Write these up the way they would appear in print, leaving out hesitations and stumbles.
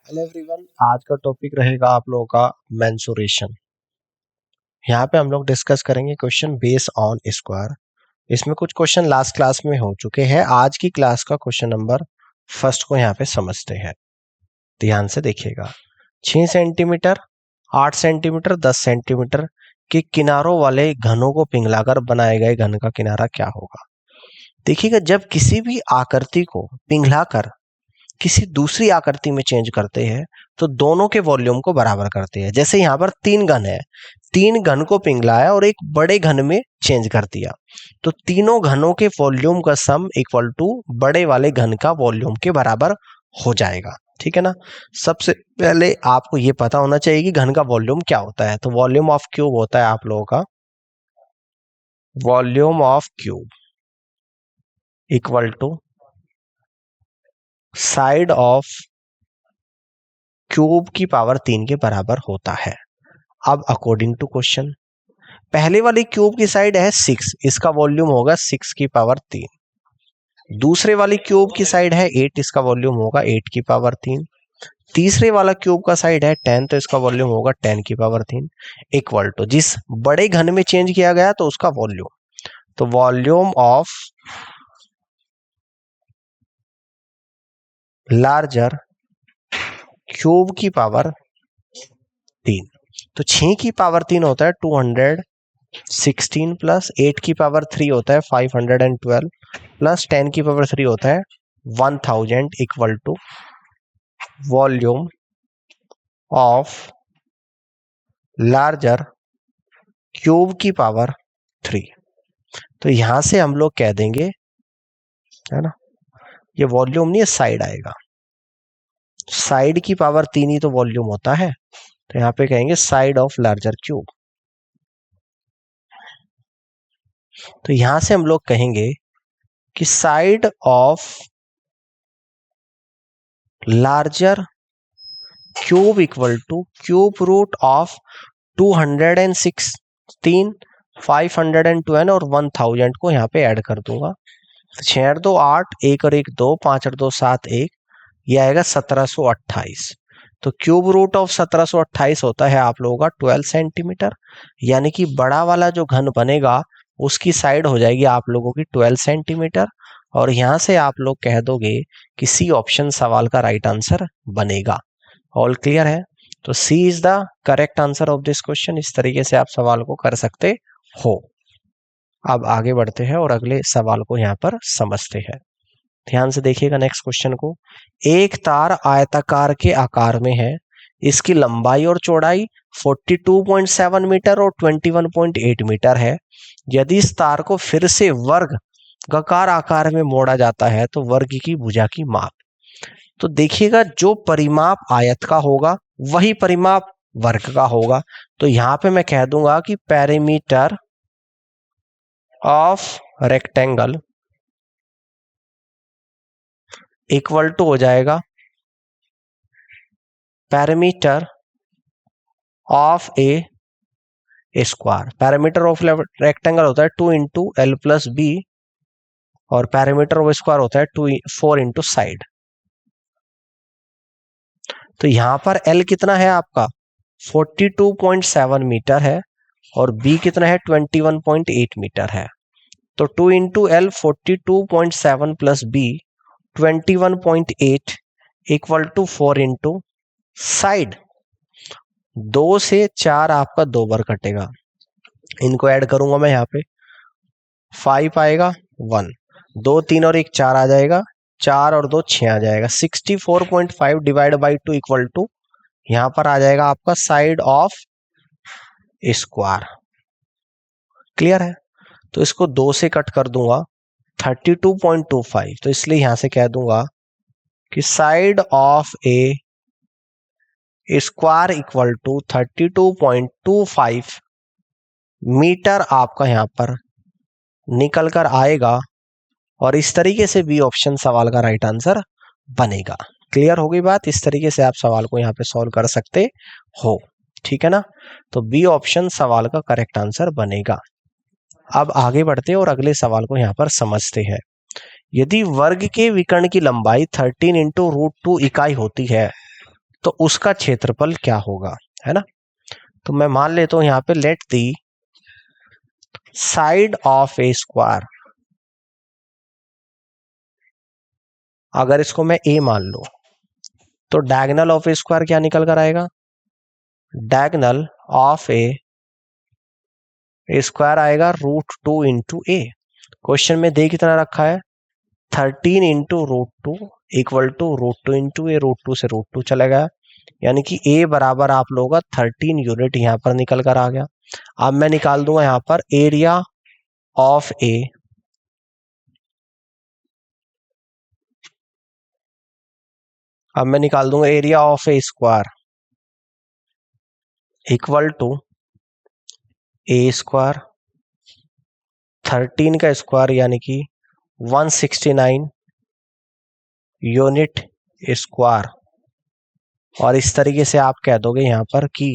Hello everyone, आज का topic रहेगा आप लोगों का मेंसुरेशन। यहाँ पे हम लोग डिस्कस करेंगे क्वेश्चन बेस ऑन स्क्वायर। इसमें कुछ क्वेश्चन लास्ट क्लास में हो चुके हैं। आज की क्लास का क्वेश्चन नंबर फर्स्ट को यहाँ पे समझते हैं। ध्यान से देखिएगा। 6 सेंटीमीटर, 8 सेंटीमीटर, 10 सेंटीमीटर के किनारों वाले घनों को पिघलाकर बनाए गए घन का किनारा क्या होगा। देखिएगा, जब किसी भी आकृति को पिघलाकर किसी दूसरी आकृति में चेंज करते हैं तो दोनों के वॉल्यूम को बराबर करते हैं। जैसे यहाँ पर 3 घन है, 3 घन को पिघलाया और एक बड़े घन में चेंज कर दिया, तो तीनों घनों के वॉल्यूम का सम इक्वल टू बड़े वाले घन का वॉल्यूम के बराबर हो जाएगा। ठीक है ना। सबसे पहले आपको ये पता होना चाहिए कि घन का वॉल्यूम क्या होता है। तो वॉल्यूम ऑफ क्यूब होता है आप लोगों का volume of cube equal to side of cube की पावर 3 के बराबर होता है। अब अकॉर्डिंग टू क्वेश्चन, पहले वाली क्यूब की साइड है 6, इसका वॉल्यूम होगा 6 की पावर 3। दूसरे वाली क्यूब की साइड है 8, इसका वॉल्यूम होगा 8 की पावर 3। तीसरे वाला क्यूब का साइड है 10, तो इसका वॉल्यूम होगा 10 की पावर 3 इक्वल टू जिस बड़े घन में चेंज किया गया तो उसका वॉल्यूम। तो वॉल्यूम ऑफ लार्जर क्यूब की पावर 3। तो 6 की पावर 3 होता है 216 प्लस 8 की पावर 3 होता है 512 प्लस 10 की पावर 3 होता है 1000 equal to volume of larger cube की पावर 3। तो यहां से हम लोग कह देंगे, है ना, ये वॉल्यूम नहीं है, साइड आएगा। साइड की पावर 3 ही तो वॉल्यूम होता है, तो यहां पे कहेंगे साइड ऑफ लार्जर क्यूब। तो यहां से हम लोग कहेंगे कि side of larger cube equal to cube root of 216, 512 और 1000 को यहाँ पे ऐड कर दूंगा। 6 8 2 8, 1 और 1 2, 5 और 2 7, 1, ये आएगा 1728। तो क्यूब रूट ऑफ 1728 होता है आप लोगों का 12 सेंटीमीटर, यानी कि बड़ा वाला जो घन बनेगा उसकी साइड हो जाएगी आप लोगों की 12 सेंटीमीटर। और यहां से आप लोग कह दोगे कि सी ऑप्शन सवाल का राइट आंसर बनेगा। ऑल क्लियर है। तो C is the correct answer of this question. इस तरीके से आप सवाल को कर सकते हो। अब आगे बढ़ते हैं और अगले सवाल को यहाँ पर समझते हैं। ध्यान से देखिएगा नेक्स्ट क्वेश्चन को। एक तार आयताकार के आकार में है, इसकी लंबाई और चौड़ाई 42.7 मीटर और 21.8 मीटर है। यदि इस तार को फिर से वर्गाकार आकार में मोड़ा जाता है तो वर्ग की भुजा की माप। तो देखिएगा, जो परिमाप आयत का होगा वही परिमाप वर्ग का होगा। तो यहां पे मैं कह दूंगा कि perimeter of rectangle equal to हो जाएगा perimeter of a square. Perimeter of rectangle होता है 2 इंटू एल प्लस बी और पेरीमीटर ऑफ स्क्वायर होता है 4 इंटू साइड। तो यहां पर एल कितना है आपका 42.7 मीटर है और बी कितना है 21.8 मीटर है। तो 2 into L 42.7 plus B 21.8 equal to 4 into side. 2 से 4 आपका 2 बार कटेगा, इनको ऐड करूंगा मैं यहाँ पे 5 आएगा 1, 2 3 और 1 4 आ जाएगा, 4 और 2 6 आ जाएगा। 64.5 डिवाइड बाई 2 इक्वल टू यहां पर आ जाएगा आपका साइड ऑफ स्क्वायर। क्लियर है। तो इसको 2 से कट कर दूंगा 32.25, तो इसलिए यहां से कह दूंगा कि side of a square equal to 32.25 metre आपका यहां पर निकल कर आएगा और इस तरीके से बी ऑप्शन सवाल का राइट आंसर बनेगा। क्लियर हो गई बात। इस तरीके से आप सवाल को यहाँ पे सॉल्व कर सकते हो। ठीक है ना। तो बी ऑप्शन सवाल का करेक्ट आंसर बनेगा। अब आगे बढ़ते हैं और अगले सवाल को यहाँ पर समझते हैं। यदि वर्ग के विकर्ण की लंबाई 13 इंटू रूट 2 इकाई होती है तो उसका क्षेत्रफल क्या होगा, है ना। तो मैं मान लेता हूं यहां पे late the side of a square, अगर इसको मैं ए मान लूं तो डायगोनल ऑफ ए स्क्वायर क्या निकल कर आएगा, डायगोनल ऑफ ए स्क्वायर आएगा √2 × ए। क्वेश्चन में दे कितना रखा है 13 × √2 इक्वल टू √2 × ए, √2 से √2 चला गया, यानी कि ए बराबर आप लोगों का 13 यूनिट यहां पर निकल कर आ गया। अब मैं निकाल दूंगा यहां पर एरिया ऑफ ए, अब मैं निकाल दूंगा area of a square equal to a square 13 का स्क्वायर यानी कि 169 यूनिट स्क्वायर, और इस तरीके से आप कह दोगे यहां पर कि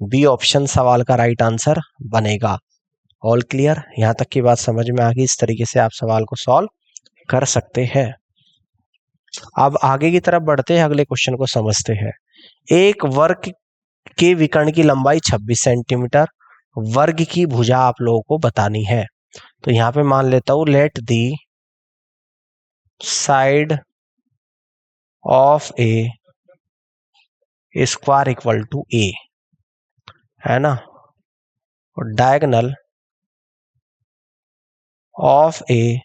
बी ऑप्शन सवाल का राइट आंसर बनेगा। ऑल क्लियर, यहां तक की बात समझ में आ गई। इस तरीके से आप सवाल को सॉल्व कर सकते हैं। अब आगे की तरफ बढ़ते हैं, अगले क्वेश्चन को समझते हैं। एक वर्ग के विकर्ण की लंबाई 26 सेंटीमीटर, वर्ग की भुजा आप लोगों को बतानी है। तो यहां पे मान लेता हूं let the side of a square equal to a, है ना, और डायगोनल ऑफ ए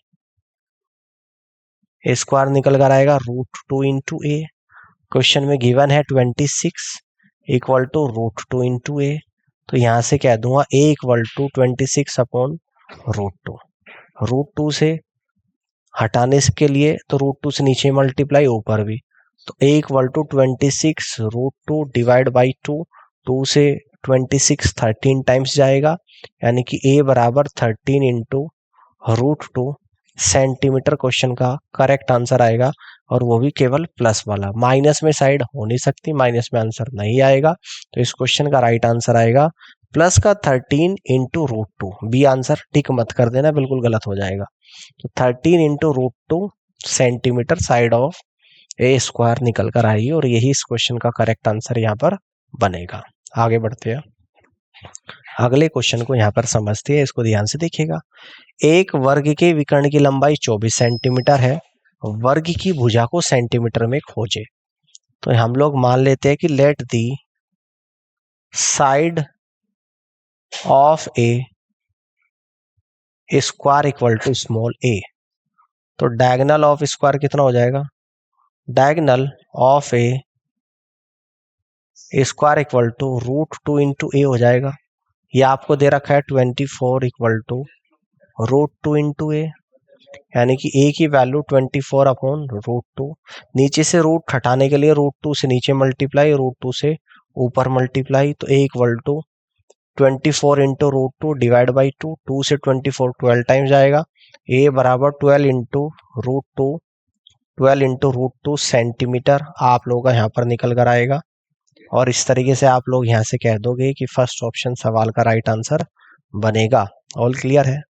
स्क्वायर निकल कर आएगा √2 × ए। क्वेश्चन में गिवन है 26 इक्वल टू √2 × ए, तो यहां से कह दूंगा ए इक्वल टू 26 अपॉन √2, √2 से हटाने के लिए तो √2 से नीचे मल्टीप्लाई ऊपर भी, तो a equal to 26 √2 divide by 2, 2 से 26 13 टाइम्स जाएगा, यानी कि ए बराबर 13 × √2 सेंटीमीटर क्वेश्चन का करेक्ट आंसर आएगा, और वो भी केवल प्लस वाला, माइनस में साइड हो नहीं सकती, माइनस में आंसर नहीं आएगा। तो इस क्वेश्चन का राइट आंसर आएगा प्लस का 13 × √2, बी आंसर टिक मत कर देना, बिल्कुल गलत हो जाएगा। तो 13 × √2 centimetre side of a square निकल कर आएगी, और यही इस क्वेश्चन का करेक्ट आंसर यहाँ पर बनेगा। आगे बढ़ते हैं, अगले क्वेश्चन को यहाँ पर समझते हैं, इसको ध्यान से देखिएगा। एक वर्ग के विकर्ण की लंबाई 24 सेंटीमीटर है, वर्ग की भुजा को सेंटीमीटर में खोजे। तो हम लोग मान लेते हैं कि let the side of a square equal to small a, तो डायगोनल ऑफ स्क्वायर कितना हो जाएगा, diagonal of a square equal to √2 × a हो जाएगा। ये आपको दे रखा है 24 इक्वल टू √2 × ए, यानी कि ए की वैल्यू 24 अपॉन √2, नीचे से रूट हटाने के लिए √2 से नीचे मल्टीप्लाई, √2 से ऊपर मल्टीप्लाई, तो a equal to 24 × √2 divide by 2, 2 से 24 12 टाइम्स जाएगा, ए बराबर 12 × √2, 12 × √2 सेंटीमीटर आप लोगों का यहाँ पर निकल कर आएगा। और इस तरीके से आप लोग यहाँ से कह दोगे कि फर्स्ट ऑप्शन सवाल का राइट आंसर बनेगा। ऑल क्लियर है,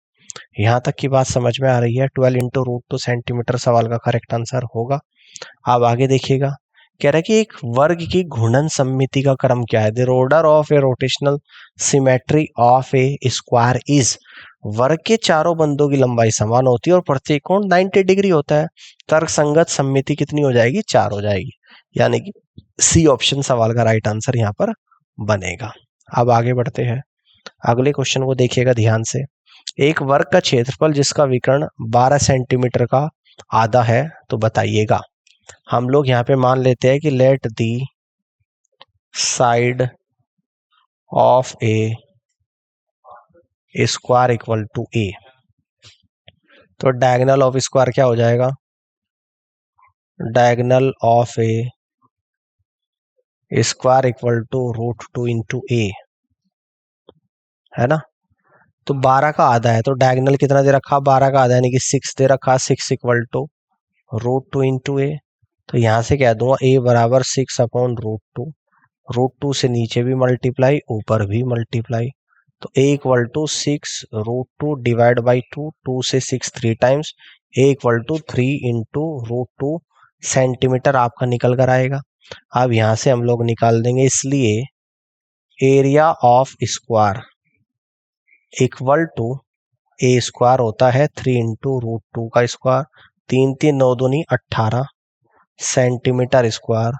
यहाँ तक की बात समझ में आ रही है। 12 × √2 सेंटीमीटर सवाल का करेक्ट आंसर होगा। अब आगे देखिएगा, कह रहा है कि एक वर्ग की घूर्णन सममिति का क्रम क्या है, the order of A rotational symmetry of a square is, वर्ग के चारों बंदों की लंबाई समान होती है और प्रत्येक कोण 90 डिग्री होता है, तर्कसंगत सममिति कितनी हो जाएगी, 4 हो जाएगी, यानी कि सी ऑप्शन सवाल का राइट आंसर यहाँ पर बनेगा। अब आगे बढ़ते हैं, अगले क्वेश्चन को देखिएगा ध्यान से। एक वर्ग का क्षेत्रफल जिसका विकर्ण 12 सेंटीमीटर का आधा है, तो बताइएगा। हम लोग यहाँ पे मान लेते हैं कि let the side of a square equal to a, तो डायगोनल ऑफ स्क्वायर क्या हो जाएगा, diagonal of a square equal to √2 × a, है ना। तो 12 का आधा है, तो डायगोनल कितना दे रखा, 12 का आधा यानी कि 6 दे रखा, 6 इक्वल टू √2 × ए, तो यहां से कह दूंगा ए बराबर 6 अपॉन √2, √2 से नीचे भी मल्टीप्लाई ऊपर भी मल्टीप्लाई, तो a equal to 6 √2 divide by 2, 2 से 6 3 times, a equal to 3 × √2 centimetre आपका निकल कर आएगा। अब यहां से हम लोग निकाल देंगे, इसलिए area of square equal to a square होता है 3 इंटू रूट 2 का स्क्वायर, 3 3 9 दूनी 18 सेंटीमीटर स्क्वायर।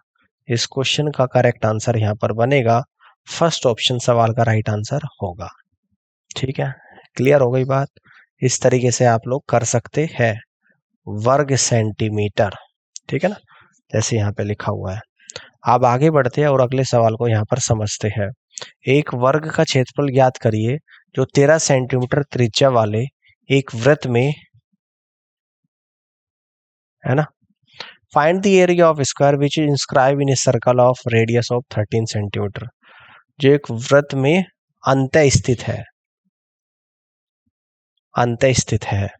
इस क्वेश्चन का करेक्ट आंसर यहाँ पर बनेगा फर्स्ट ऑप्शन, सवाल का राइट आंसर होगा। ठीक है, क्लियर हो गई बात। इस तरीके से आप लोग कर सकते हैं वर्ग सेंटीमीटर, ठीक है ना, जैसे यहाँ पे लिखा हुआ है। अब आगे बढ़ते हैं और अगले सवाल को यहाँ पर समझते हैं। एक वर्ग का क्षेत्रफल ज्ञात करिए जो 13 सेंटीमीटर त्रिज्या वाले एक वृत्त में, है ना। Find the area of square which is inscribe in a circle of radius of 13 centimetre, जो एक वृत्त में अंतः स्थित है, अंतः स्थित है।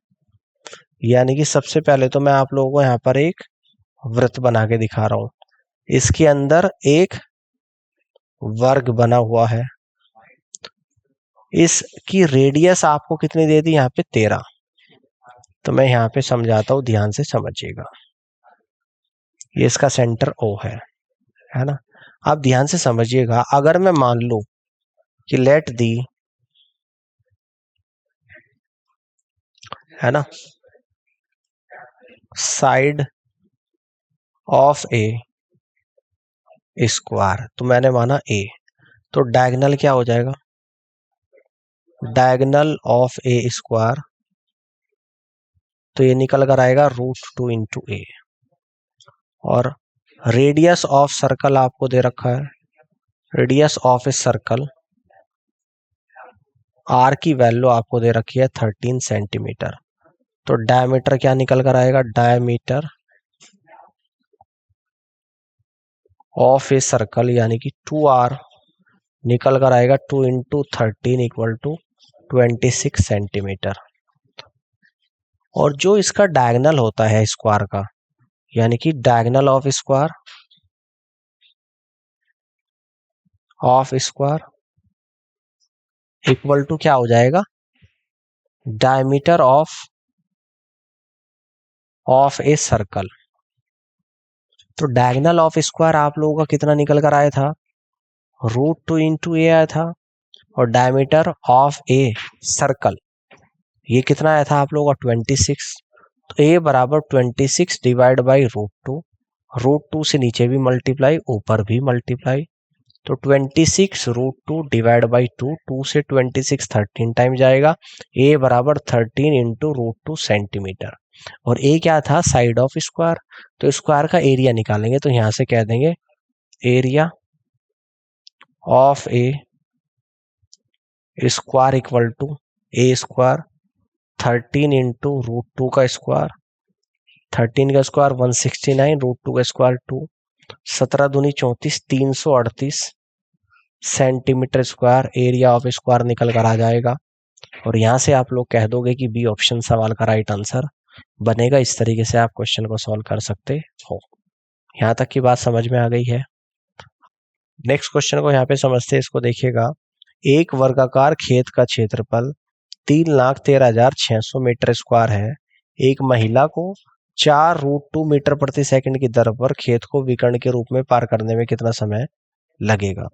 यानी कि सबसे पहले तो मैं आप लोगों को यहाँ पर एक वृत्त बना के दिखा रहा हूं, इसके अंदर एक वर्ग बना हुआ है, इसकी रेडियस आपको कितनी दे दी यहाँ पे 13। तो मैं यहाँ पे समझाता हूं, ध्यान से समझिएगा। ये इसका सेंटर O है ना। आप ध्यान से समझिएगा, अगर मैं मान लूं कि लेट दी, है ना, साइड ऑफ ए स्क्वायर, तो मैंने माना A, तो डायगोनल क्या हो जाएगा, डायगोनल ऑफ ए स्क्वायर, तो ये निकल कर आएगा √2 इंटू ए। और रेडियस ऑफ सर्कल आपको दे रखा है, radius of a circle R की वैल्यू आपको दे रखी है 13 सेंटीमीटर। तो डायमीटर क्या निकल कर आएगा, डायमीटर ऑफ ए सर्कल यानी कि 2r निकल कर आएगा 2 इंटू 13 इक्वल टू 26 सेंटीमीटर। और जो इसका डायगोनल होता है स्क्वायर का, यानी कि diagonal of square equal to क्या हो जाएगा, डायमीटर ऑफ ए सर्कल। तो डायगोनल ऑफ स्क्वायर आप लोगों का कितना निकल कर आया था, √2 इंटू ए आया था। और डायमीटर ऑफ ए सर्कल ये कितना आया था आप लोगों का 26। तो ए बराबर 26 डिवाइड बाई √2, √2 से नीचे भी मल्टीप्लाई, ऊपर भी मल्टीप्लाई। तो 26 √2 डिवाइड बाई 2, 2 से 26 13 टाइम जाएगा। ए बराबर 13 इंटू √2 सेंटीमीटर। और ए क्या था, साइड ऑफ स्क्वायर, तो स्क्वायर का एरिया निकालेंगे, तो यहां से कह देंगे area of a square equal to a square 13 into √2 का स्क्वायर, 13 का स्क्वायर 169, √2 का स्क्वायर 2, 17 दूनी 34, 338 centimetre square area of square निकल कर आ जाएगा। और यहां से आप लोग कह दोगे कि बी ऑप्शन सवाल का राइट आंसर बनेगा। इस तरीके से आप क्वेश्चन को सॉल्व कर सकते हो। यहां तक की बात समझ में आ गई है। नेक्स्ट क्वेश्चन को यहाँ पे समझते हैं, इसको देखिएगा। एक वर्गाकार खेत का क्षेत्रफल 3,13,600 मीटर स्क्वायर है। एक महिला को 4√2 मीटर प्रति सेकंड की दर पर खेत को विकर्ण के रूप में पार करने में कितना समय लगेगा।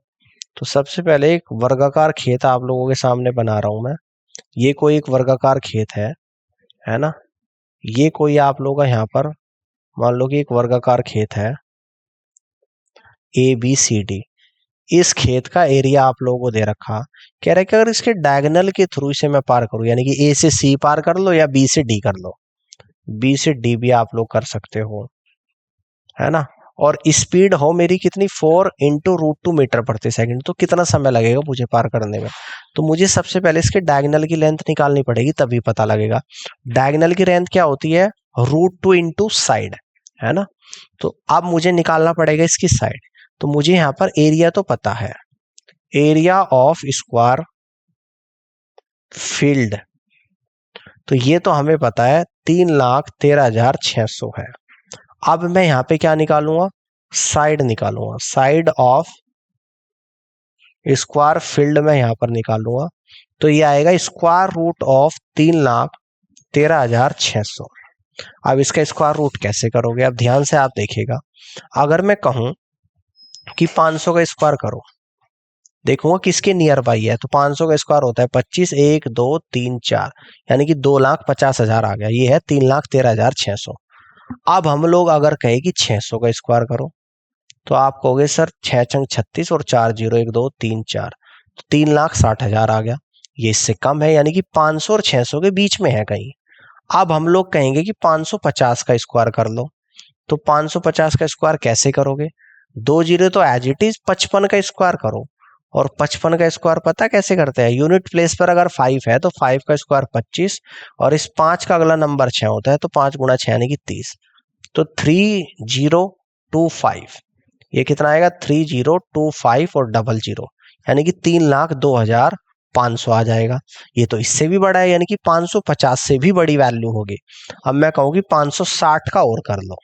तो सबसे पहले एक वर्गाकार खेत आप लोगों के सामने बना रहा हूं मैं। ये कोई एक वर्गाकार खेत है ना। ये कोई आप लोगों का यहाँ पर मान लो कि एक वर्गाकार खेत है ABCD। इस खेत का एरिया आप लोगों को दे रखा, कह रहे कि अगर इसके डायगोनल के थ्रू इसे मैं पार करूं, यानी कि A से C पार कर लो या B से D कर लो, B से D भी आप लोग कर सकते हो, है ना। और स्पीड हो मेरी कितनी 4 इंटू √2 मीटर प्रति सेकंड, तो कितना समय लगेगा मुझे पार करने में। तो मुझे सबसे पहले इसके डायगोनल की लेंथ निकालनी पड़ेगी, तभी पता लगेगा। डायगोनल की लेंथ क्या होती है, √2 इंटू साइड, है ना। तो अब मुझे निकालना पड़ेगा इसकी साइड। तो मुझे यहाँ पर एरिया तो पता है, एरिया ऑफ स्क्वायर फील्ड, तो ये तो हमें पता है 3,13,600 है। अब मैं यहाँ पे क्या निकालूंगा, साइड निकालूंगा, साइड ऑफ स्क्वायर फील्ड में यहाँ पर निकालूंगा। तो ये आएगा स्क्वायर रूट ऑफ 3,13,600। अब इसका स्क्वायर रूट कैसे करोगे, अब ध्यान से आप देखिएगा। अगर मैं कहूं कि 500 का स्क्वायर करो, देखूंगा किसके नियर बाई है। तो 500 का स्क्वायर होता है 25, 1 2 3 4, यानी कि 2,50,000 आ गया। ये है 3,13,600। अब हम लोग अगर कहे कि 600 का स्क्वायर करो, तो आप कहोगे सर 6 छंग 36 और 4 0 1 2 3 4, तो 3,60,000 आ गया। ये इससे कम है, यानी कि 500 और 600 के बीच में है कहीं। अब हम लोग कहेंगे कि 550 का स्क्वायर कर लो। तो 550 का स्क्वायर कैसे करोगे? 2 जीरो तो एज इट इज 55 का स्क्वायर करो। और 55 का स्क्वायर पता कैसे करते हैं? यूनिट प्लेस पर अगर 5 है तो 5 का स्क्वायर 25, और इस 5 का अगला नंबर 6 होता है, तो 5 गुणा 6 यानी कि 30। तो 3025, ये कितना आएगा? 3025 और 00, यानी कि 3,02,500 आ जाएगा। ये तो इससे भी बड़ा है, यानी कि 550 से भी बड़ी वैल्यू होगी। अब मैं कहूँ कि 560 का और कर लो,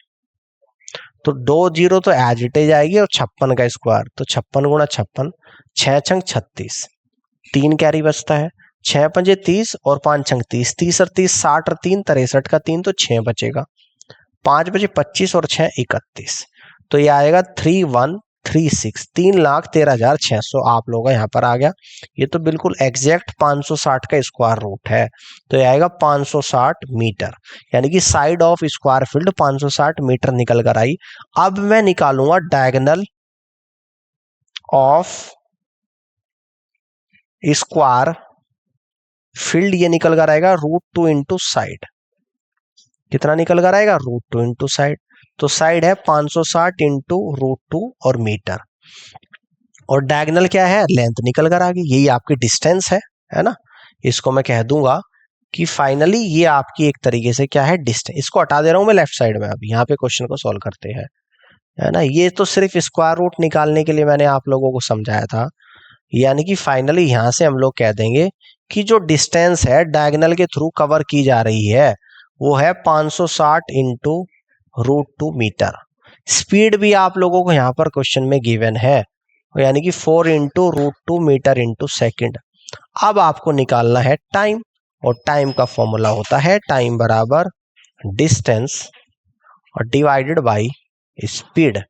तो 2 जीरो तो एज इट इज आएगी, और 56 का स्क्वायर, तो 56 गुणा 56, 6 छंग 36, 3 कैरी बचता है, 6 पंजे 30 और 5 छंग 30, 30 और 30 60 और 3 63 का 3, तो 6 बचेगा। 5 बजे 25 और 6 31, तो ये आएगा 3136, 3,13,600 आप लोगों का यहाँ पर आ गया। ये तो बिल्कुल एग्जैक्ट 560 का स्क्वायर रूट है, तो ये आएगा 560 मीटर, यानी कि side of square field 560 metre निकल कर आई। अब मैं निकालूंगा डायगोनल ऑफ स्क्वायर फील्ड, ये निकल कर आएगा √2 इंटू साइड। कितना निकल कर आएगा? √2 इंटू साइड। तो साइड है 560 इंटू √2 और मीटर, और डायगोनल क्या है? लेंथ निकल कर आ गई, यही आपकी डिस्टेंस है ना। इसको मैं कह दूंगा कि फाइनली ये आपकी एक तरीके से क्या है? डिस्टेंस। इसको हटा दे रहा हूं मैं लेफ्ट साइड में। अब यहाँ पे क्वेश्चन को सॉल्व करते हैं, है ना। ये तो सिर्फ स्क्वायर रूट निकालने के लिए मैंने आप लोगों को समझाया था, यानी कि फाइनली यहां से हम लोग कह देंगे कि जो डिस्टेंस है डायगोनल के थ्रू कवर की जा रही है, वो है 560 इंटू √2 मीटर। स्पीड भी आप लोगों को यहाँ पर क्वेश्चन में गिवन है, यानी कि 4 इंटू √2 मीटर इंटू सेकेंड। अब आपको निकालना है टाइम, और टाइम का फॉर्मूला होता है टाइम बराबर डिस्टेंस और डिवाइडेड बाई स्पीड।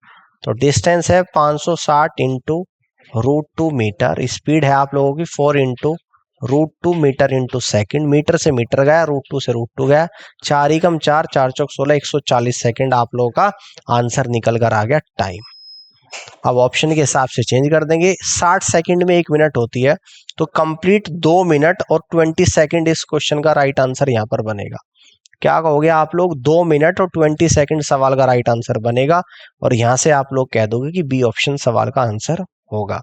तो डिस्टेंस है 560 इंटू √2 मीटर, स्पीड है आप लोगों की 4 into √2 metre into second. Metre से मीटर गया, √2 से √2 गया, 4 एकम 4, 4 चौक 16, 140 सेकेंड आप लोगों का आंसर निकल कर आ गया टाइम। अब ऑप्शन के हिसाब से चेंज कर देंगे। 60 सेकंड में 1 मिनट होती है, तो कंप्लीट 2 मिनट और 20 सेकंड इस क्वेश्चन का राइट आंसर यहां पर बनेगा। क्या कहोगे आप लोग? 2 मिनट और 20 सेकंड सवाल का राइट आंसर बनेगा, और यहां से आप लोग कह दोगे कि बी ऑप्शन सवाल का आंसर होगा,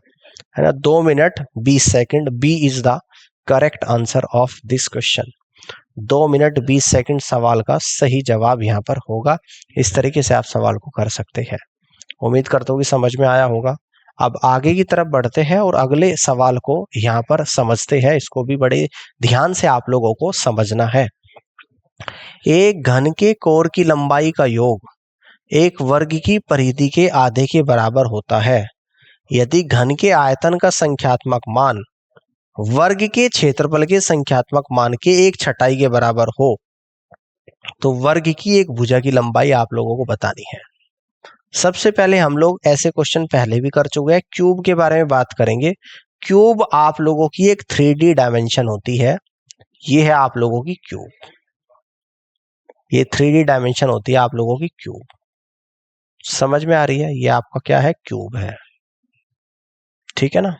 है ना। 2 minute 20 second, B is the correct answer of this question. 2 minute 20 second सवाल का सही जवाब यहां पर होगा। इस तरीके से आप सवाल को कर सकते हैं। उम्मीद करता हूँ कि समझ में आया होगा। अब आगे की तरफ बढ़ते हैं और अगले सवाल को यहाँ पर समझते हैं। इसको भी बड़े ध्यान से आप लोगों को समझना है। एक घन के कोर की लंबाई का योग एक वर्ग की परिधि के आधे के बराबर होता है। यदि घन के आयतन का संख्यात्मक मान वर्ग के क्षेत्रफल के संख्यात्मक मान के 1/6 के बराबर हो, तो वर्ग की एक भुजा की लंबाई आप लोगों को बतानी है। सबसे पहले हम लोग ऐसे क्वेश्चन पहले भी कर चुके हैं, क्यूब के बारे में बात करेंगे। क्यूब आप लोगों की एक 3D डायमेंशन होती है। ये है आप लोगों की क्यूब, ये 3D डायमेंशन होती है आप लोगों की क्यूब। समझ में आ रही है? ये आपका क्या है? क्यूब है, ठीक है ना।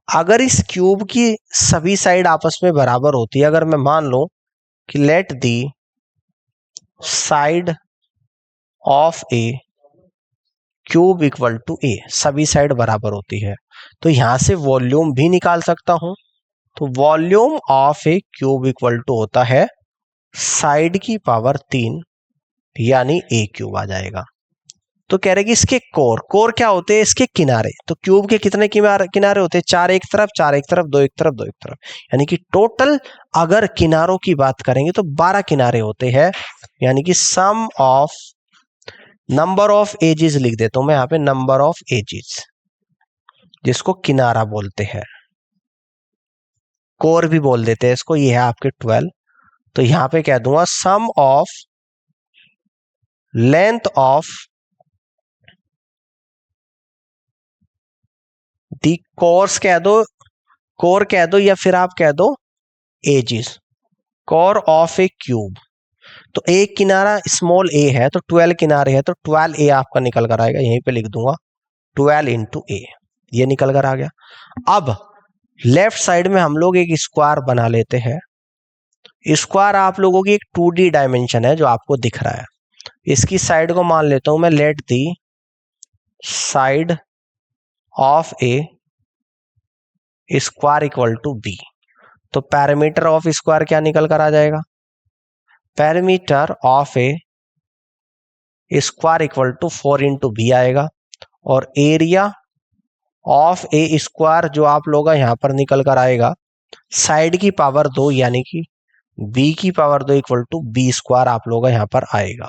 अगर इस क्यूब की सभी साइड आपस में बराबर होती है, अगर मैं मान लो कि let the side of a cube equal to a, सभी साइड बराबर होती है, तो यहां से वॉल्यूम भी निकाल सकता हूं। तो volume of a cube equal to होता है साइड की पावर 3, यानी ए क्यूब आ जाएगा। तो कह रहे कि इसके कोर क्या होते हैं? इसके किनारे। तो क्यूब के कितने किनारे होते हैं? 4 एक तरफ, 4 एक तरफ, 2 एक तरफ, 2 एक तरफ, यानी कि टोटल अगर किनारों की बात करेंगे तो 12 किनारे होते हैं, यानी कि सम ऑफ नंबर ऑफ एजेस लिख देता हूं मैं यहां पे, नंबर ऑफ एजेस, जिसको किनारा बोलते हैं, कोर भी बोल देते हैं इसको। ये है आपके 12। तो यहां पे कह दूंगा sum of length of the cores कह दो, कोर कह दो, या फिर आप कह दो edges, core of a cube. तो एक किनारा स्मॉल ए है तो 12 किनारे हैं, तो 12 ए आपका निकल कर आएगा, यहीं पे लिख दूंगा 12 इंटू ए, ये निकल कर आ गया। अब लेफ्ट साइड में हम लोग एक स्क्वायर बना लेते हैं। स्क्वायर आप लोगों की एक 2D डायमेंशन है जो आपको दिख रहा है। इसकी साइड को मान लेता हूं मैं, let the side of a square equal to B. तो पैरामीटर ऑफ स्क्वायर क्या निकल कर आ जाएगा, parameter of a square equal to 4 into B आएगा। और एरिया ऑफ ए स्क्वायर जो आप लोग यहां पर निकल कर आएगा साइड की पावर 2 यानी कि बी की power 2 equal to B square आप लोग यहां पर आएगा।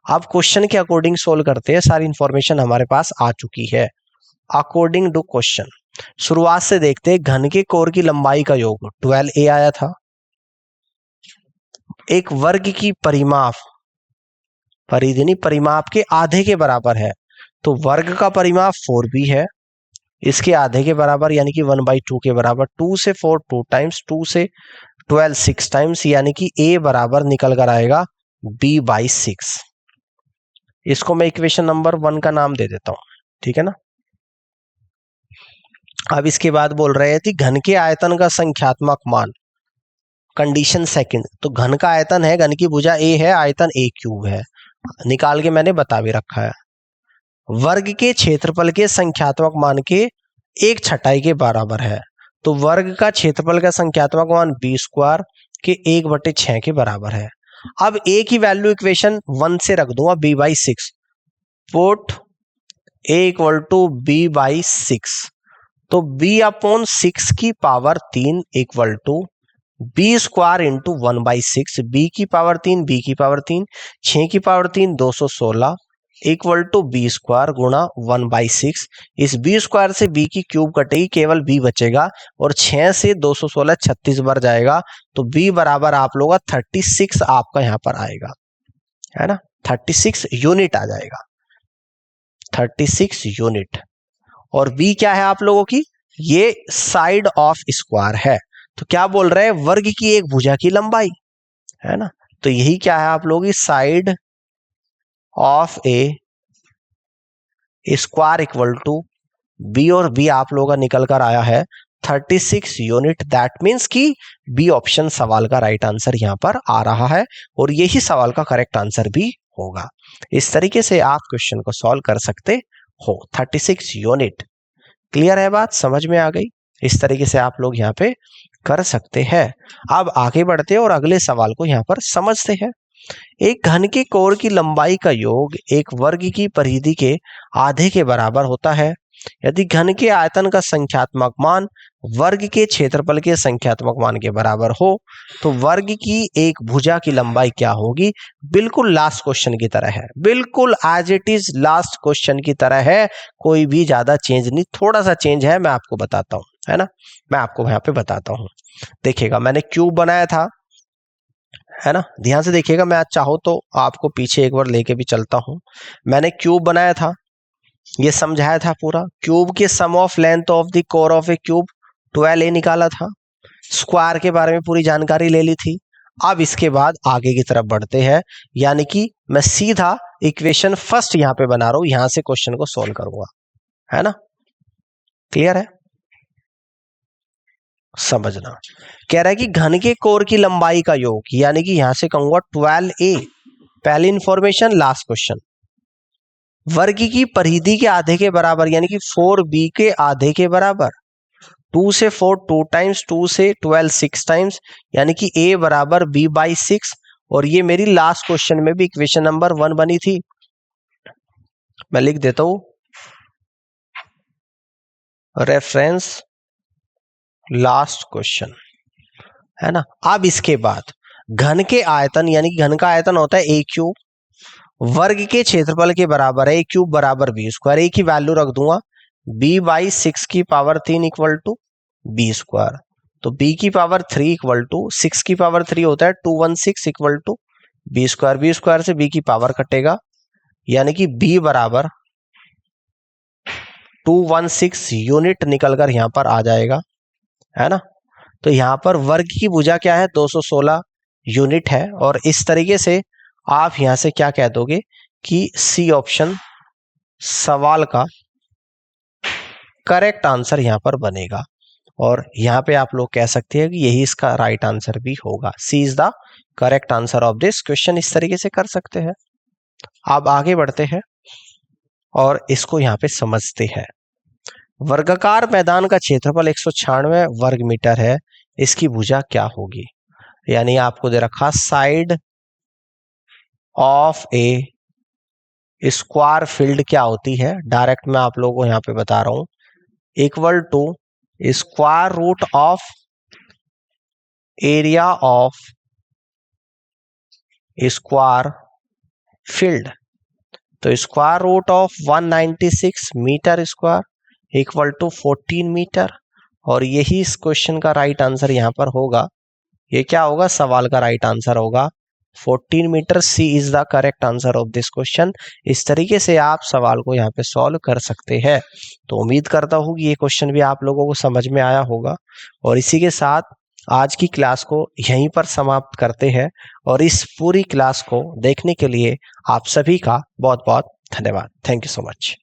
अब क्वेश्चन के अकॉर्डिंग सोल्व करते हैं, सारी इंफॉर्मेशन हमारे पास आ चुकी है। अकॉर्डिंग टू क्वेश्चन शुरुआत से देखते हैं। घन के कोर की लंबाई का योग 12a आया था। एक वर्ग की परिमाप, परिधि नहीं, परिमाप के आधे के बराबर है, तो वर्ग का परिमाप 4b है, इसके आधे के बराबर यानी कि 1/2 के बराबर। 2 से 4 2 टाइम्स, 2 से 12 6 टाइम्स, यानी कि a बराबर निकल कर आएगा b/6। इसको मैं इक्वेशन नंबर 1 का नाम दे देता हूं, ठीक है ना। अब इसके बाद बोल रहे थे घन के आयतन का संख्यात्मक मान, कंडीशन सेकंड। तो घन का आयतन है, घन की भुजा a है, आयतन a क्यूब है, निकाल के मैंने बता भी रखा है। वर्ग के क्षेत्रफल के संख्यात्मक मान के 1/6 के बराबर है, तो वर्ग का क्षेत्रफल का संख्यात्मक मान b स्क्वायर के 1/6 के बराबर है। अब a की वैल्यू इक्वेशन 1 से रख दूंगा, b/6, put a equal to b/6, तो b/6 की power 3 equal to B square into 1/6, B की पावर 3, बी की पावर 3, 6 की power 3 216 equal to B square गुणा 1/6। इस बी स्क्वायर से बी की क्यूब कटेगी, केवल बी बचेगा, और 6 से 216 36 बार जाएगा, तो बी बराबर आप लोग 36 आपका यहां पर आएगा, है ना, 36 यूनिट आ जाएगा, 36 यूनिट। और बी क्या है आप लोगों की, ये साइड ऑफ स्क्वायर है। तो क्या बोल रहे हैं, वर्ग की एक भुजा की लंबाई, है ना, तो यही क्या है आप लोग, side of a square equal to B, और बी आप लोगों का निकल कर आया है 36 यूनिट। दैट मीन्स कि बी ऑप्शन सवाल का राइट आंसर यहां पर आ रहा है, और यही सवाल का करेक्ट आंसर भी होगा। इस तरीके से आप क्वेश्चन को सॉल्व कर सकते हो, 36 यूनिट। क्लियर है बात, समझ में आ गई। इस तरीके से आप लोग यहाँ पे कर सकते हैं। अब आगे बढ़ते हैं और अगले सवाल को यहाँ पर समझते हैं। एक घन के कोर की लंबाई का योग एक वर्ग की परिधि के आधे के बराबर होता है। यदि घन के आयतन का संख्यात्मक मान वर्ग के क्षेत्रफल के संख्यात्मक मान के बराबर हो, तो वर्ग की एक भुजा की लंबाई क्या होगी। बिल्कुल लास्ट क्वेश्चन की तरह है, बिल्कुल as it is last question की तरह है, कोई भी ज्यादा चेंज नहीं, थोड़ा सा चेंज है, मैं आपको बताता हूं, है ना, मैं आपको यहाँ पे बताता हूं। देखिएगा, मैंने क्यूब बनाया था, है ना, ध्यान से देखिएगा, मैं आज चाहो तो आपको पीछे एक बार लेके भी चलता हूं। मैंने क्यूब बनाया था, ये समझाया था पूरा। क्यूब के sum of length of the core of a cube 12a निकाला था। स्क्वायर के बारे में पूरी जानकारी ले ली थी। अब इसके बाद आगे की तरफ बढ़ते हैं, यानी कि मैं सीधा इक्वेशन फर्स्ट यहां पे बना रहा हूं, यहां से क्वेश्चन को सोल्व करूंगा, है ना, क्लियर है, समझना। कह रहा है कि घन के कोर की लंबाई का योग, यानी कि यहां से कहूंगा 12a, पहली इंफॉर्मेशन लास्ट क्वेश्चन, वर्ग की परिधि के आधे के बराबर यानी कि 4b के आधे के बराबर। 2 से 4 2 टाइम्स, 2 से 12 6 टाइम्स, यानी कि a बराबर b/6। और ये मेरी लास्ट क्वेश्चन में भी इक्वेशन नंबर 1 बनी थी, मैं लिख देता हूं, रेफरेंस लास्ट क्वेश्चन, है ना। अब इसके बाद घन के आयतन, यानी कि घन का आयतन होता है a क्यूब, वर्ग के क्षेत्रफल के बराबर है a क्यूब बराबर b स्क्वायर। a की वैल्यू रख दूंगा b/6 की power 3 equal to b square, तो b की पावर 3 इक्वल टू 6 की पावर 3 होता है 216 equal to b square. b square से b की पावर कटेगा, यानी कि b बराबर 216 यूनिट निकलकर यहां पर आ जाएगा, है ना। तो यहां पर वर्ग की भुजा क्या है, 216 यूनिट है। और इस तरीके से आप यहां से क्या कह दोगे कि सी ऑप्शन सवाल का करेक्ट आंसर यहां पर बनेगा। और यहां पे आप लोग कह सकते हैं कि यही इसका राइट आंसर भी होगा, C is the correct answer of this question. इस तरीके से कर सकते हैं। अब आगे बढ़ते हैं और इसको यहां पे समझते हैं। वर्गाकार मैदान का क्षेत्रफल 196 वर्ग मीटर है, इसकी भुजा क्या होगी। यानी आपको दे रखा side of a square field क्या होती है, डायरेक्ट मैं आप लोगों को यहां पे बता रहा हूं, equal to square root of area of square field. तो square root of 196 metre square equal to 14 metre. और यही इस क्वेश्चन का राइट आंसर यहां पर होगा। ये क्या होगा, सवाल का राइट आंसर होगा 14 metre. C is the correct answer of this question. इस तरीके से आप सवाल को यहाँ पे सॉल्व कर सकते हैं। तो उम्मीद करता हूँ कि ये क्वेश्चन भी आप लोगों को समझ में आया होगा। और इसी के साथ आज की क्लास को यहीं पर समाप्त करते हैं। और इस पूरी क्लास को देखने के लिए आप सभी का बहुत बहुत धन्यवाद। Thank you so much.